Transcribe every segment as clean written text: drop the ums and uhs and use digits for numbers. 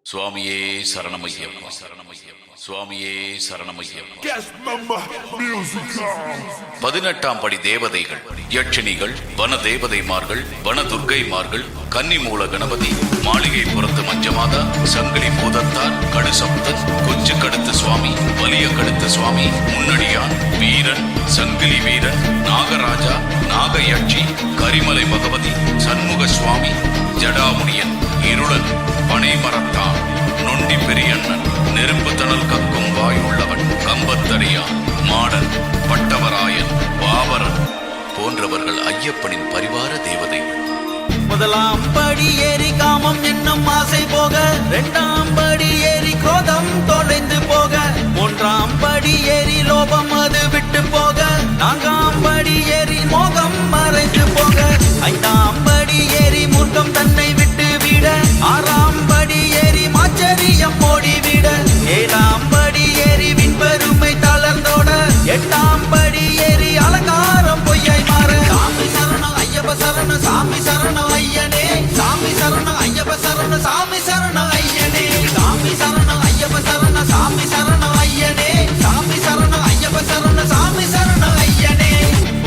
சுவாமியே சரணமையப்பா, சுவாமியே சரணமையப்பா. 18ஆம் படி தேவதைகள், யட்சிணிகள், வன தேவதைமார்கள், வன துர்க்கைமார்கள், கன்னிமூல கணபதி, மாளிகை புறத்து மஞ்சமாதா, சங்கிலி பூதத்தார், கடுசப்தன், கொச்சு கடுத்து சுவாமி, வலிய கடுத்து சுவாமி, முன்னடியான், வீரன், சங்கிலி வீரன், நாகராஜா, நாகயட்சி, கரிமலை பகவதி, சண்முக சுவாமி, ஜடாமுனியன், இருளன், பனைமரத்தான், நொண்டி பெரியண்ணன், நெருப்பு தணல் கக்கும் வாயுள்ளவன், கம்பத்தடியான், மாடன், பட்டவராயன், பாவரன் போன்றவர்கள் ஐயப்பனின் பரிவார தேவதைகள். முதலாம் படி ஏறி காமம் என்னும் ஆசை போக, இரண்டாம் படி ஏறி கோதம் தொலைந்து போக, மூன்றாம் படி ஏறி லோபம் அது விட்டு போக, நான்காம் படி ஏறி மோகம் மறைந்து போக, ஐந்தாம் படி ஏறி மூர்க்கம் தன்னை விட்டு விட, ஆறாம் படி ஏறி மாச்சரியம் ஓடிவிட, ஏழாம் படி ஏறி விண்பெருமை தளர்ந்தோட, எட்டாம் படி ஏறி அலங்காரம் பொய்யை மாற. சாமி சரணம் ஐயப்ப சரணம், சாமி சரணம் ஐயனே, சாமி சரணம் ஐயப்ப சரணம், சாமி சரணம் ஐயனே, சாமி சரணம் ஐயப்ப சரணம், சாமி சரணம் ஐயனே, சாமி சரணம் ஐயப்ப சரணம், சாமி சரணம் ஐயனே.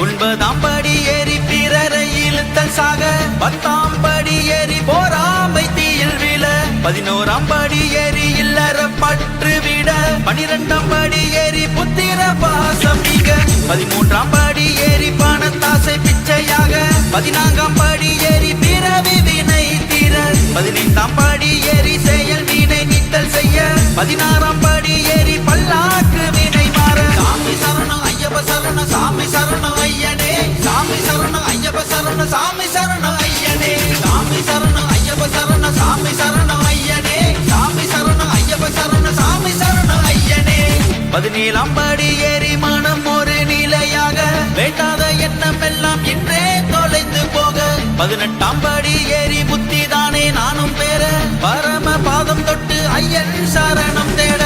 9ஆம் படி ஏறி பிறரை இழுத்தல் சாக, 10ஆம் படி ஏறி போராமை தீயில் விழ, 11ஆம் படி ஏறி இல்லற பற்று விட, 12ஆம் படி ஏறி புத்திர பாசம் நீங்க, 13ஆம் படி ஏறி பணத்தாசை பிச்சையாக, 14ஆம் படி ஏறி பிறவி வினை தீர, 15ஆம் படி ஏறி செயல் வினை நீத்தல் செய்ய, 16ஆம் படி ஏறி பல்லாக்கு வினை மாற. சாமி சரணம் ஐயப்ப சரணம், சாமி சரணம் ஐயனே, சாமி சரணம் ஐயப்ப சரணம், சாமி சரணம் ஐயனே, சாமி சரணம் ஐயப்ப சரணம், சாமி சரணம் ஐயனே, சாமி சரணம் ஐயப்ப சரணம், சாமி சரணம் ஐயனே. 17ஆம் படி ஏறி மனம் ஒரு நிலையாக, வேண்டாத எண்ணம் எல்லாம் இன்றே தொலைந்து போக, 18ஆம் படி ஏறி புத்தி தானே நானும் பெற, பரம பாதம் தொட்டு ஐயன் சரணம் தேட.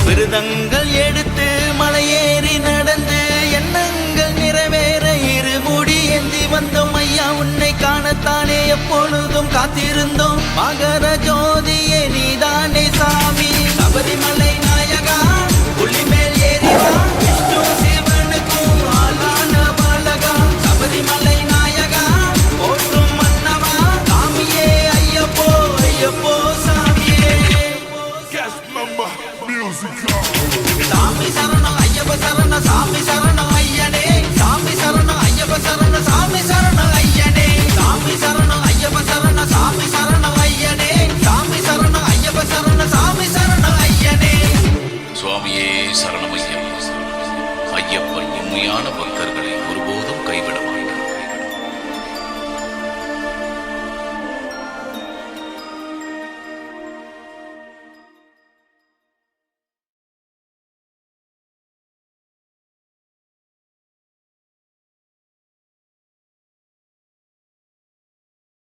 விருதங்கள் எடுத்து மலையேறி நடந்து எண்ணங்கள் நிறைவேற இருமுடி ஏந்தி வந்தோம் ஐயா, உன்னை காணத்தானே எப்பொழுதும் காத்திருந்தோம். மகர